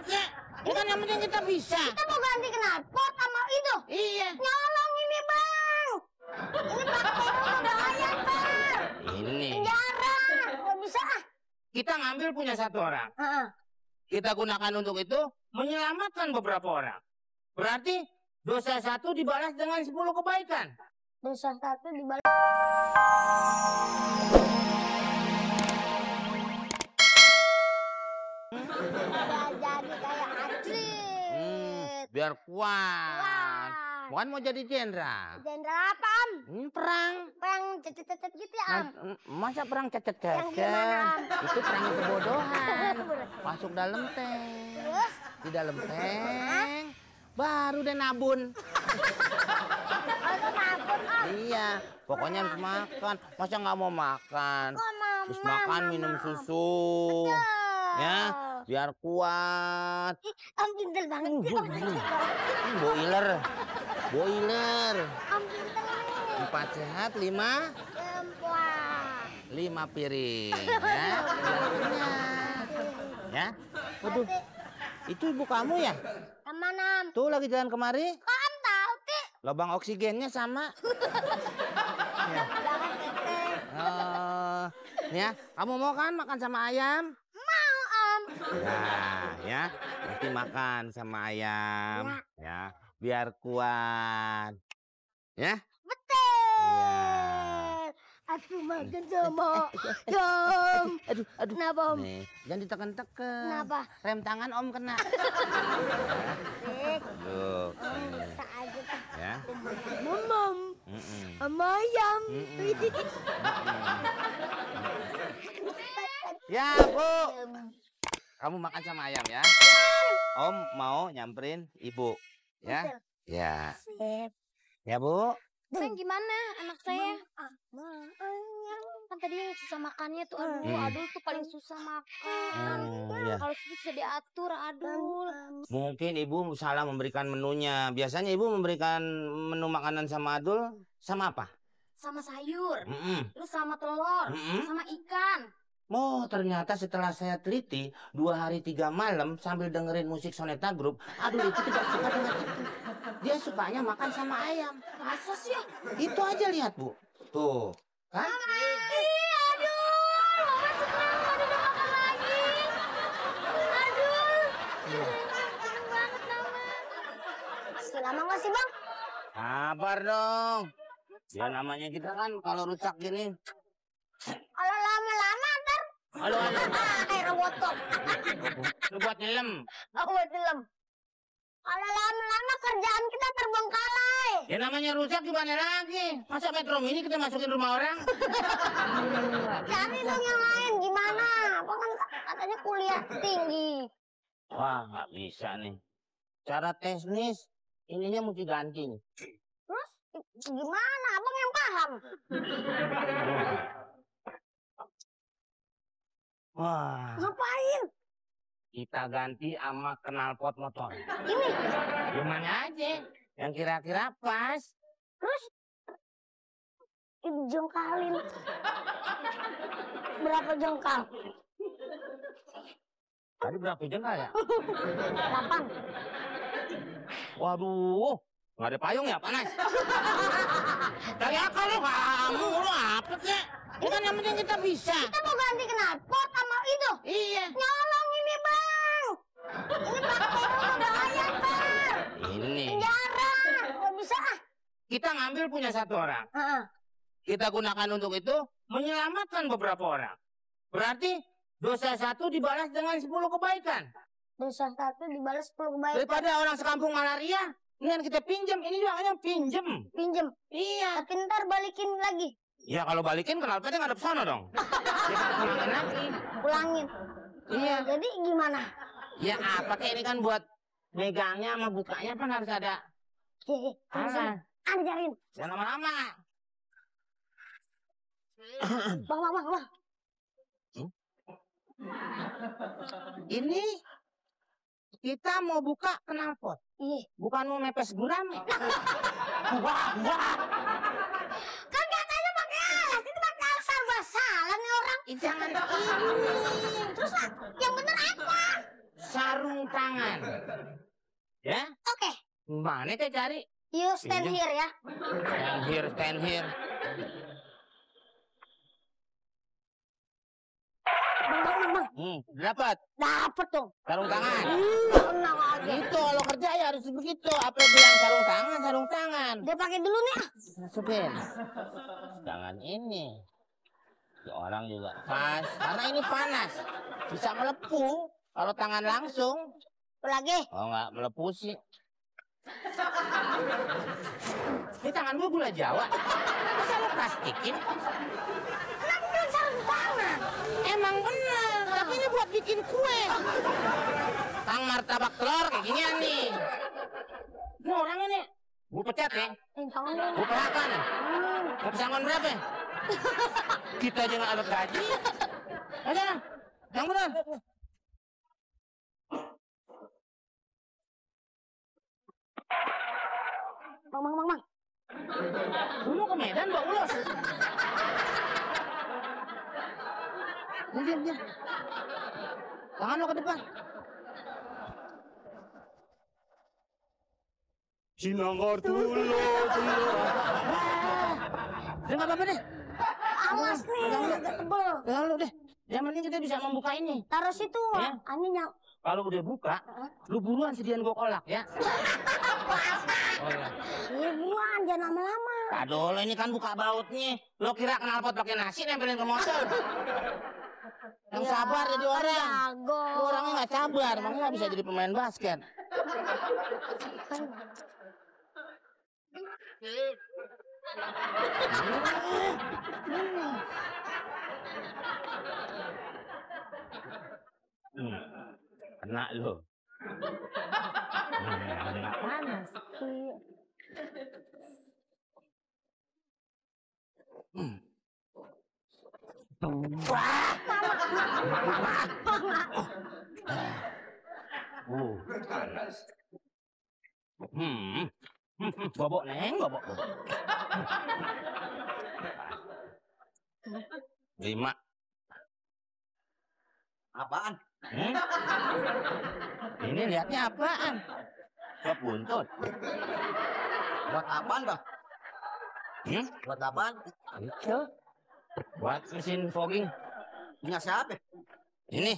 kek? Ini kan yang penting kita bisa. Kita mau ganti knalpot sama itu. Iya. Nyolong ini bang. Ini praktek bahaya ntar. Ini. Penjara. Nggak bisa ah. Kita ngambil punya satu orang. Kita gunakan untuk itu menyelamatkan beberapa orang. Berarti dosa satu dibalas dengan 10 kebaikan. Dosa satu dibalas. Jadi kayak atlet. Biar kuat. Bukan mau jadi jenderal. Jenderal apa Am? Perang. Perang cecet-cecet gitu ya Am? Masa perang Yang cecet-cecet? gimana Am? Itu perang kebodohan. Masuk dalam tank. Terus? Di dalam tank. Baru deh nabun. Aku nabun Am. Iya. Pokoknya harus makan. Masa nggak mau makan? Kok mama? Terus makan minum susu. Ya. Biar kuat. Am pintar banget sih Am. Boiler. Boiler. Am pintar nih. 4 sehat, 5 Sempurna. 5 piring. Ya. Biar kenyang. Ya. Waduh. Itu ibu kamu ya? Aman Am. Tuh lagi jalan kemari. Kok Am tahu Ti? Lubang oksigennya sama. Ya. Jangan teteh. Nih ya, kamu mau kan makan sama ayam? Mau Am. Ya, nanti makan sama ayam. Ya, biar kuat. Ya? Betul. Iya. Aku makan sama Om. Aduh. Kenapa Om? Nih, jangan ditekan-tekan. Kenapa? Rem tangan Om kena. Tuh. Bisa aja tuh. Ya. Mamam. Sama ayam. Ya, Bu. Kamu makan sama ayam ya. Om mau nyamperin Ibu. Ya. Ya. Sip. Ya, Bu. Sayang gimana anak saya? Kan tadi yang susah makannya tuh, aduh, Adul tuh paling susah makan. Ya. Kalau susah diatur, Adul. Mungkin Ibu salah memberikan menunya. Biasanya Ibu memberikan menu makanan sama Adul sama apa? Sama sayur, Mm-mm. terus sama telur, sama ikan. Oh, ternyata setelah saya teliti 2 hari 3 malam sambil dengerin musik Soneta Group, Adul itu tidak suka dengan itu. Dia sukanya makan sama ayam. Masa sih? Itu aja lihat, Bu. Tuh, kan? Ih, aduh, Mama senang Adul udah makan lagi. Aduh, senang banget Mama. Masih lama nggak sih Bang? Sabar dong. Ya namanya kita kan kalau rusak gini. Kalau lama-lama ntar Halo. air botok. Lu buat nyelam. Aku buat film. Kalau lama-lama kerjaan kita terbengkalai. Ya namanya rusak gimana lagi? Masa Metro Mini kita masukin rumah orang? Cari dong yang lain gimana? Apa kan katanya kuliah tinggi. Wah, nggak bisa nih. Cara teknis ininya mesti ganti nih. Terus gimana? Abang yang paham. Wah, Ngapain? kita ganti sama knalpot motor. Ini Gimana aja? Yang kira-kira pas. terus dijengkalin. Berapa jengkal? Tadi berapa jengkal ya? 8. Waduh, nggak ada payung ya, panas. Dari akal lu kamu, lu apa sih? Ini kan yang penting kita bisa. Kita mau ganti knalpot sama itu. Iya. Nyolong ini bang. Ini praktek bahaya ntar. Ini. Penjara. Nggak bisa ah. Kita ngambil punya satu orang. Kita gunakan untuk itu menyelamatkan beberapa orang. Berarti dosa satu dibalas dengan 10 kebaikan. Dosa satu dibalas 10 kebaikan. Daripada orang sekampung malaria, ini kita pinjam. Ini juga hanya pinjam. Pinjem. Iya. Tapi ntar balikin lagi. Ya kalau balikin knalpotnya nggak ada pesona dong. Ya kita gunakan lagi. Ulangin. Iya. Jadi gimana? Ya apa kayak ini kan buat megangnya sama bukanya kan harus ada. Ada jarin. Jangan lama-lama. Bang. Ini kita mau buka knalpot. Iya. Bukan mau mepes gurame. Wah. Kan katanya pakai alas. Itu pakai alas serba salah nih orang. Jangan ini. Terus lah, yang bener apa? sarung tangan. Ya? Oke. Mana teh cari? You stand Ini. here ya. Stand here. Bang. Dapat Dapet dong. sarung tangan. Tenang aja. Itu kalau kerja ya harus begitu. Apa bilang sarung tangan. Dia pakai dulu nih. Masukin. Jangan ini. Ya, orang juga pas. Karena ini panas. Bisa melepuh kalau tangan langsung. Lagi. Oh nggak melepuh sih. Ini tangan gue gula Jawa. Masa lo plastikin? Kenapa bilang sarung tangan? Emang bener. Tapi ini buat bikin kue. Tang martabak telur kayak gini nih. Ini orang ini. Gue pecat ya. Jangan dong. Gue pelakan. Mau pesangon berapa? Kita aja nggak ada gaji. Aja, yang bener. Bang. Lu mau ke Medan, Mbak Ulos? Diam. Tangan lo ke depan. Sinangor tulo. Udah nggak apa-apa deh. Awas nih, agak tebel. Pegang lu deh. Yang penting kita bisa membuka ini. Taruh situ. Ya. Aninya. Kalau udah buka, lu buruan sediain gua kolak ya. Oh ya. Iya buruan, jangan lama-lama. Aduh, lo ini kan buka bautnya. Lo kira knalpot pakai nasi nempelin ke motor. Yang Ya, sabar jadi orang. jago. Lu orangnya nggak sabar, makanya nggak bisa jadi pemain basket. Kena lo. Kena panas. Panas. Bobok neng, bobok. 5. Apaan? Ini lihatnya apaan? Kok buntut? Buat apaan, Bang? Buat apaan? Itu. Buat mesin fogging. Punya siapa? Ini.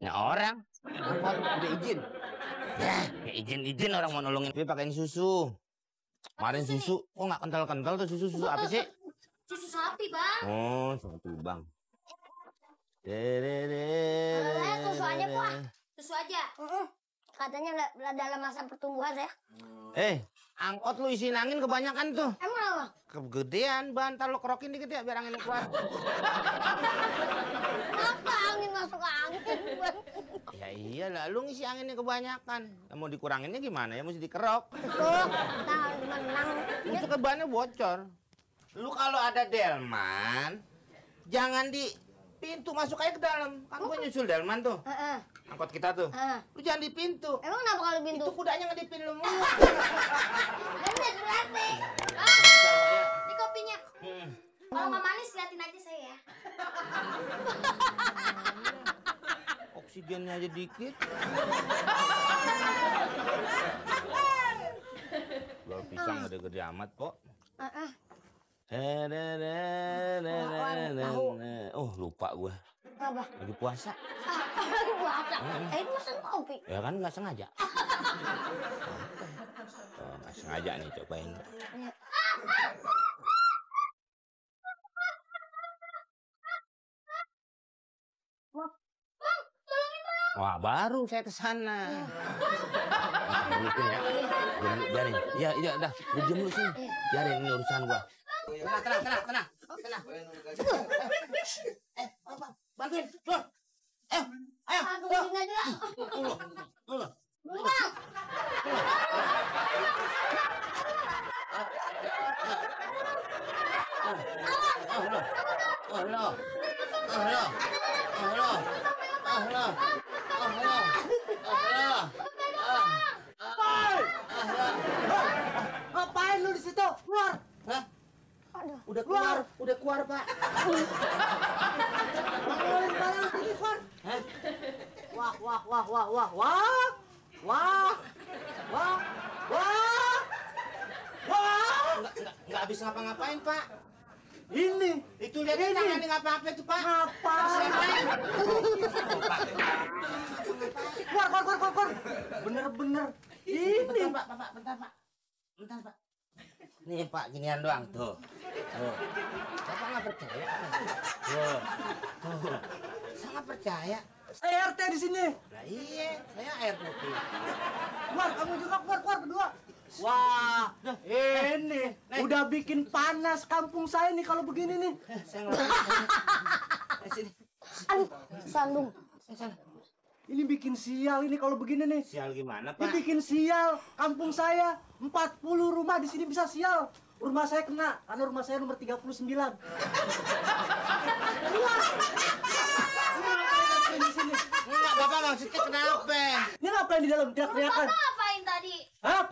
Ya orang. Udah izin. Ya, izin orang mau nolongin. Dia pakein susu. Kemarin susu. Oh, nggak kental-kental tuh susu apa sih? Susu sapi, Bang. Oh, sapi bang. Susu aja, Pak. Susu aja. Katanya dalam masa pertumbuhan ya. Angkot lu isiin angin kebanyakan tuh. Emang apa? Kegedean, bantal lu kerokin dikit ya biar angin keluar. Apa angin masuk angin? Ya iyalah, lu ngisi anginnya kebanyakan. Mau dikuranginnya gimana ya? Mesti dikerok. Tuh, tahan menang. Itu ke bannya bocor. Lu kalau ada delman, jangan di pintu, masuk aja ke dalam. Kan gua nyusul delman tuh. Angkot kita tuh. Lu jangan di pintu. Emang kenapa kalau pintu? Itu kudanya ngedipin lu mulu. Bener berarti. Ini kopinya. Kalau nggak manis, liatin aja saya ya. Oksigennya aja dikit. Jual pisang gede-gede amat kok. Oh, lupa gue. Apa? Lagi puasa. Puasa. Itu mesen kopi. Ya kan nggak sengaja. Oh, nggak sengaja nih, cobain. Wah, baru saya ke sana. Biarin. Ya, udah. Lu diem lu sini. Biarin, ini urusan gua. Tenang. Bantuin. Tuh. Ayo. Tungguin aja. Lu. Bang. Ngapain lu di situ? Keluar. Hah? Udah keluar, Pak. Keluar. Wah, wah, wah, wah, wah, wah. Wah. Wah. Wah. Wah. Nggak habis ngapa-ngapain, Pak. Ini. Itu lihat tangan ini ngapa-apa itu, Pak. Apa? Keluar. Bener-bener. Ini. Bentar, Pak. Bentar, Pak. Nih, Pak, ginian doang. Tuh. Bapak nggak percaya? Tuh. Sangat percaya. Saya RT di sini. Lah iya, saya air putih. Keluar, kamu juga keluar berdua. Wah, ini udah bikin panas kampung saya nih kalau begini nih. Saya nggak sini. Aduh, sandung. Ini bikin sial ini kalau begini nih. Sial gimana, Ini Pak? bikin sial. Kampung saya 40 rumah di sini bisa sial. Rumah saya kena karena rumah saya nomor 39. Di sini. Enggak, Bapak maksudnya kenapa? Ini ngapain di dalam teriak-teriakan? Bapak ngapain tadi? Hah,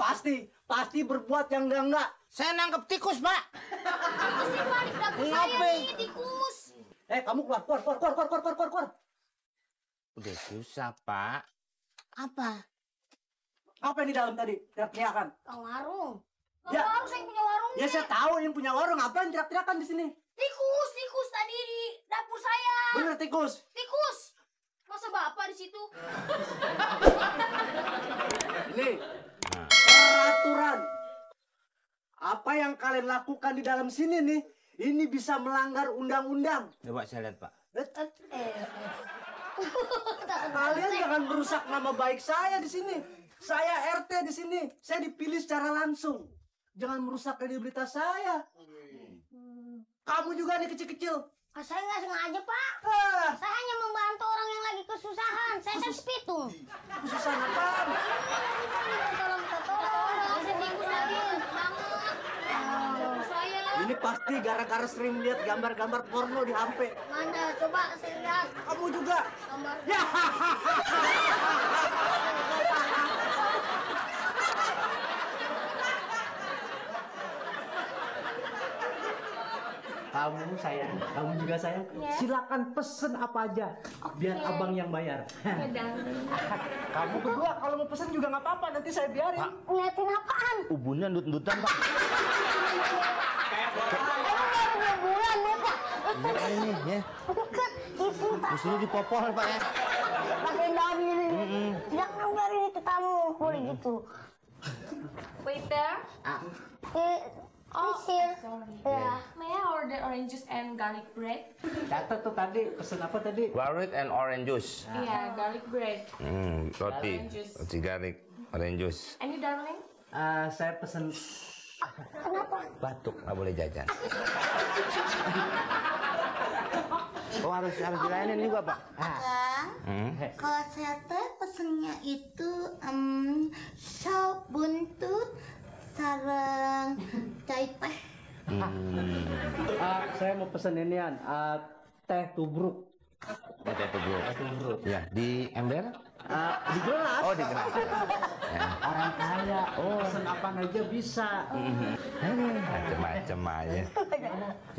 pasti berbuat yang enggak. Saya nangkep tikus, Pak. Masih balik dapur saya Ngapain? nih, tikus. Kamu keluar. Udah susah, Pak. Apa? Apa yang di dalam tadi? Teriak-teriakan. Kang warung. Ya. Warung saya punya warung. Ya saya tahu yang punya warung, ngapain teriak-teriakan di sini? Tikus tadi di dapur saya. Bener tikus. Tikus. Masa Bapak di situ? Ini peraturan. Apa yang kalian lakukan di dalam sini nih, ini bisa melanggar undang-undang. Coba saya lihat, Pak. Kalian jangan merusak nama baik saya di sini. Saya RT di sini. Saya dipilih secara langsung. Jangan merusak kredibilitas saya. Kamu juga nih kecil-kecil. Saya nggak sengaja, Pak. Saya hanya membantu orang yang lagi kesusahan. Saya kan sepitung. Kesusahan apaan? Tolong. Masih tikus lagi. Banget. Dapur saya. Ini pasti gara-gara sering lihat gambar-gambar porno di HP. Mana? Coba saya lihat Kamu juga. gambar. Ya. Kamu juga sayang. Silakan pesen apa aja, biar abang yang bayar. Kamu berdua kalau mau pesen juga nggak apa-apa, nanti saya biarin. Ngeliatin apaan? Ubunnya ndut-ndutan, Pak. Emang baru 2 bulan, Bapak. Iya, ini, ya. Bukan, itu Pak. Di sini dipopol, Pak, ya. Pakai daun ini. Jangan biarin itu tamu. Boleh gitu. Waiter, Misir. Ya. may I order orange juice and garlic bread? Catat tuh tadi, pesen apa tadi? Garlic and orange juice. Yeah, garlic bread. Roti. Orange juice. Roti garlic, orange juice. And you, darling? Saya pesen. Batuk, nggak boleh jajan. Oh, harus dilayanin juga, Pak. Kalau saya teh pesennya itu sop buntut sareng cai teh. Saya mau pesen inian, teh tubruk. Teh tubruk. Ya, di ember? Di gelas. Oh, di gelas. Ya. Orang kaya, pesen apa aja bisa. Macem-macem aja.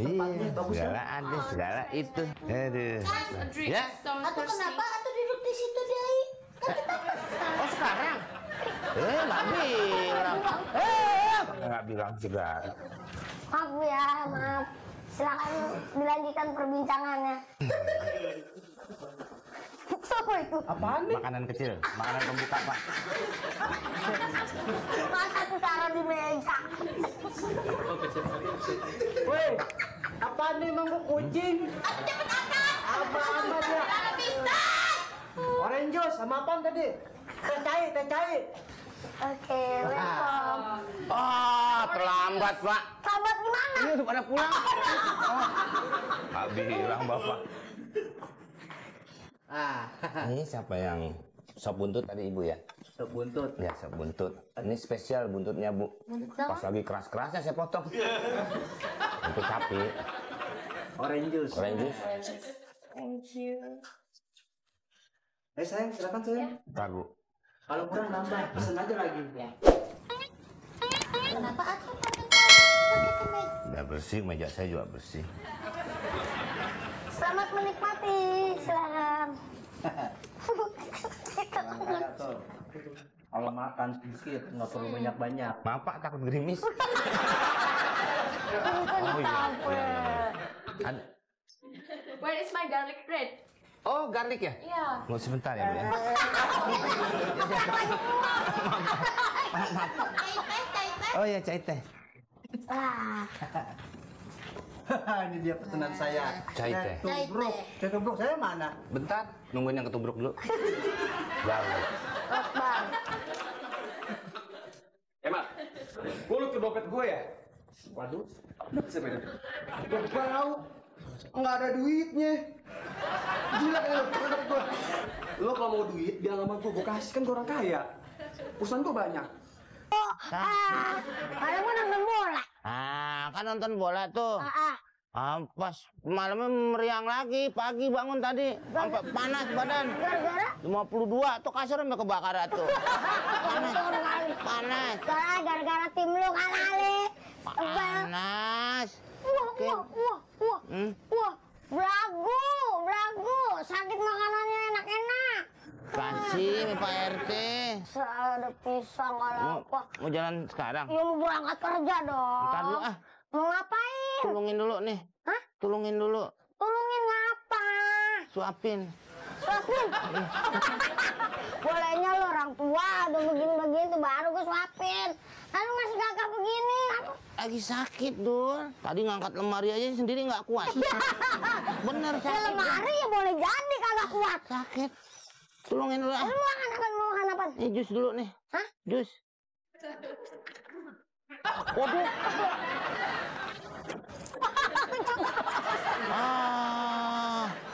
Iya, segala ada, segala itu. Aduh. A drink. Ya. Don't Atau thirsty. kenapa? Atau duduk di situ deh. Kan kita pesan. Oh, sekarang? Nggak bilang. Nggak bilang segala. Maaf Bu ya, maaf. Silakan dilanjutkan perbincangannya. Apa itu? Apaan nih? Makanan kecil, makanan pembuka, Pak. Masa tuh taruh di meja? Woi, apaan nih emang gua kucing? Apa dia? Orange juice sama apaan tadi? Teh cai. Oke, welcome. Terlambat, Pak. Sahabat gimana? Ini udah pada pulang. Nggak bilang, Bapak. Ini siapa yang sop buntut tadi, Ibu ya? Sop buntut. Ya, sop buntut. Ini spesial buntutnya, Bu. Pas lagi keras-kerasnya saya potong. Untuk sapi. Orange juice. Orange juice. Thank you. Sayang, silakan sayang. Ntar, Bu. Kalau kurang nambah, pesen aja lagi. Kenapa aku pakai kemeja? Udah bersih, meja saya juga bersih. Selamat menikmati, silakan. Orang kaya tuh. Kalau makan sedikit, nggak perlu banyak-banyak. Maaf Pak, takut gerimis. Oh iya. Where is my garlic bread? Oh, garlic ya? Yeah. Mau sebentar ya, Bu ya. Oh ya, cai teh. Ini dia pesanan saya. Cai teh. Tubruk. Cai tubruk saya mana? Bentar, nungguin yang ketubruk dulu. Garlic. Mat, mulut ke dompet gue ya? Waduh, siapa itu? Gak tahu. Nggak ada duitnya. Gila kan lo, dompet gue. Lo kalau mau duit, bilang sama gue kasih, kan gue orang kaya. Urusan gue banyak. Kalau mau nonton bola. Kan nonton bola tuh. Pas malamnya meriang lagi, pagi bangun tadi sampai panas badan. Gara-gara? 52 tuh kasur sampai kebakaran tuh. Panas. Gara-gara tim lu kalah, Le. Panas. Wah, belagu. Sakit makanannya enak-enak. Kasih Pak RT. Ada pisang kalau apa. Mau jalan sekarang? Ya mau berangkat kerja dong. Ntar dulu ah. Mau ngapain? Tulungin dulu nih. Hah? Tulungin dulu. Tulungin ngapa? Suapin. Suapin? Bolehnya lo orang tua udah begini-begini tuh baru gue suapin. Lalu masih gagah begini. Lagi sakit, Dul. Tadi ngangkat lemari aja sendiri nggak kuat. Bener Ya sakit. lemari ya boleh jadi kagak kuat. Sakit. Tulungin dulu ah. Lu makan apa? Mau makan apa? Ini jus dulu nih. Hah? Jus. Waduh.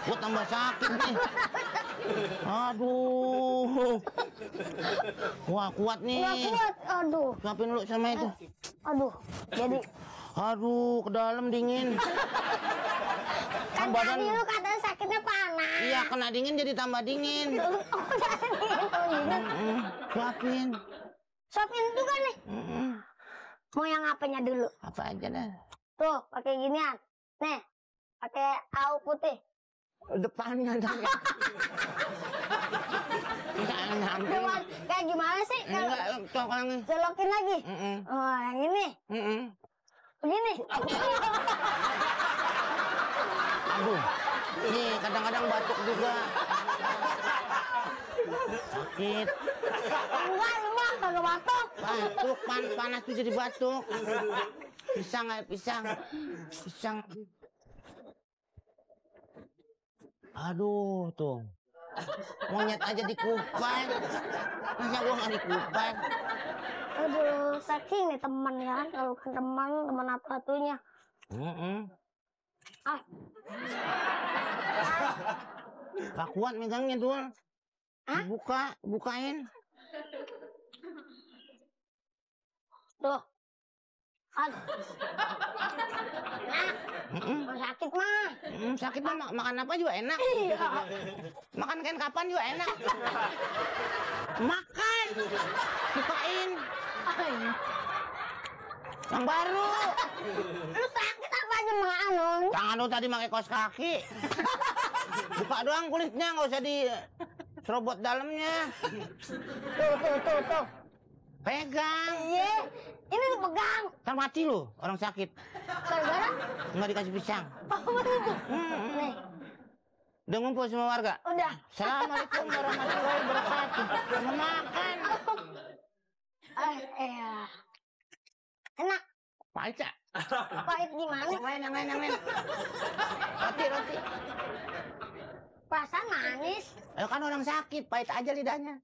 Gua tambah sakit nih. Aduh. Wah, kuat nih. Nggak kuat. Aduh. Suapin dulu sama itu. Aduh. Jadi Aduh, ke dalam dingin. kan badan- tadi lu katanya sakitnya panas. Iya, kena dingin jadi tambah dingin. Suapin. Suapin juga nih. Mau yang apanya dulu? Apa aja dah. Tuh, pakai ginian. Nih, pakai au putih. Depannya dah. Jangan nyampe. Cuman kayak gimana sih? Enggak, tolong nih. Celokin lagi. Oh, yang ini. Begini. Aduh. Nih, kadang-kadang batuk juga. Sakit. Enggak, lu mah kagak batuk. Batuk, panas tuh jadi batuk. Pisang aja, pisang. Pisang. Aduh, tuh. Monyet aja dikupan. Masa gua nggak dikupan? Aduh, saking nih teman ya kan. Kalau bukan teman apa tuhnya. Ah, Gak kuat megangnya, Dul. Bukain. tuh. Kan. Nah, sakit mah. Sakit mah makan apa juga enak. Iya. Makan kain kapan juga enak. Makan. Bukain. Yang baru. Lu sakit apa aja Anu? Tangan lu tadi pakai kaos kaki. Buka doang kulitnya, nggak usah diserobot dalamnya. Tuh. Pegang. Iya. Ini lu pegang. Ntar mati lu, orang sakit. Gara-gara? Nggak dikasih pisang. Oh, begitu. Nih, Udah ngumpul semua warga? udah. Assalamualaikum warahmatullahi wabarakatuh. Mau makan. Enak. Pahit ya? Pahit gimana? Yang lain. Roti. Perasaan manis. Ayo kan orang sakit, pahit aja lidahnya.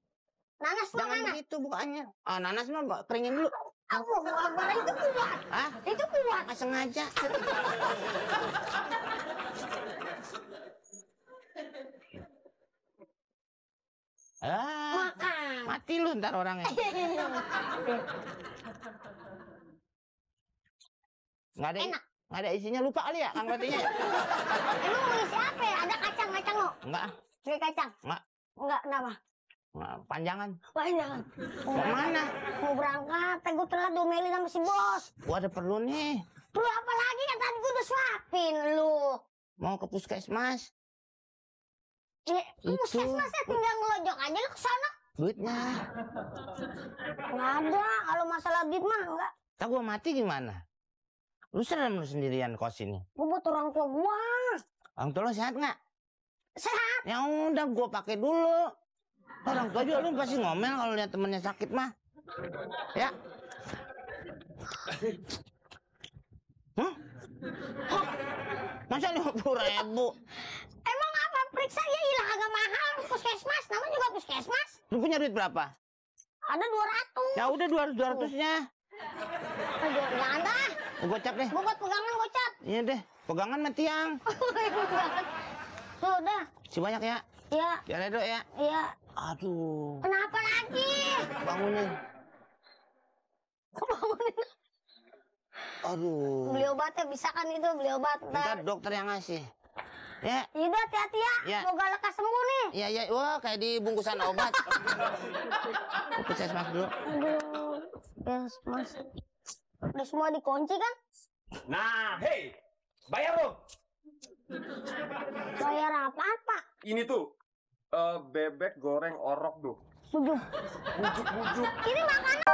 Nanas mah Jangan nanas. begitu bukannya. Nanas mah keringin dulu. Aku itu kuat. Hah? Itu kuat. Nggak sengaja. Makan. Mati lu ntar orangnya. Enak. Nggak ada isinya, lupa kali ya kang rotinya. Emang mau isi apa ya? Ada kacang lo? Enggak. Pakai kacang? Enggak. Enggak, kenapa? Panjangan. Panjangan. Mau mana? Mau berangkat, gue telat domeli sama si bos. Gua ada perlu nih. Perlu apa lagi kan tadi gue udah suapin lu. Mau ke puskesmas. Puskesmasnya tinggal ngelojok aja lu ke sana. Duitnya. Nggak ada, kalau masalah duit mah enggak. Tak gua mati gimana? Lu serem lu sendirian kos ini. Gua buat orang tua gua. Orang tua lu sehat nggak? Sehat. Ya udah gua pakai dulu. Orang tua juga lu pasti ngomel kalau lihat temennya sakit mah. Ya. Hah? Masa 50.000? Emang apa periksa ya hilang agak mahal puskesmas, namanya juga puskesmas. Lu punya duit berapa? Ada 200. Ya udah 200-200-nya. Jangan dah. Gocap deh. Gua buat pegangan gocap. Iya deh, pegangan sama tiang. Sudah. Si banyak ya. Iya. Ya Dok ya. Iya. Aduh. Kenapa lagi? Bangunin. Kok bangunin? Aduh. Beli obatnya bisa kan itu, beli obat. Ntar dokter yang ngasih. Ya. Yaudah hati-hati ya. Ya. Semoga lekas sembuh nih. Iya, iya. Wah, kayak di bungkusan obat. Puskesmas dulu. Aduh. Puskesmas. Udah semua dikunci kan? Nah, hei, bayar dong. Bayar apaan, Pak? Ini tuh bebek goreng orok tuh. Bujuk. Bujuk-bujuk. Ini makanan.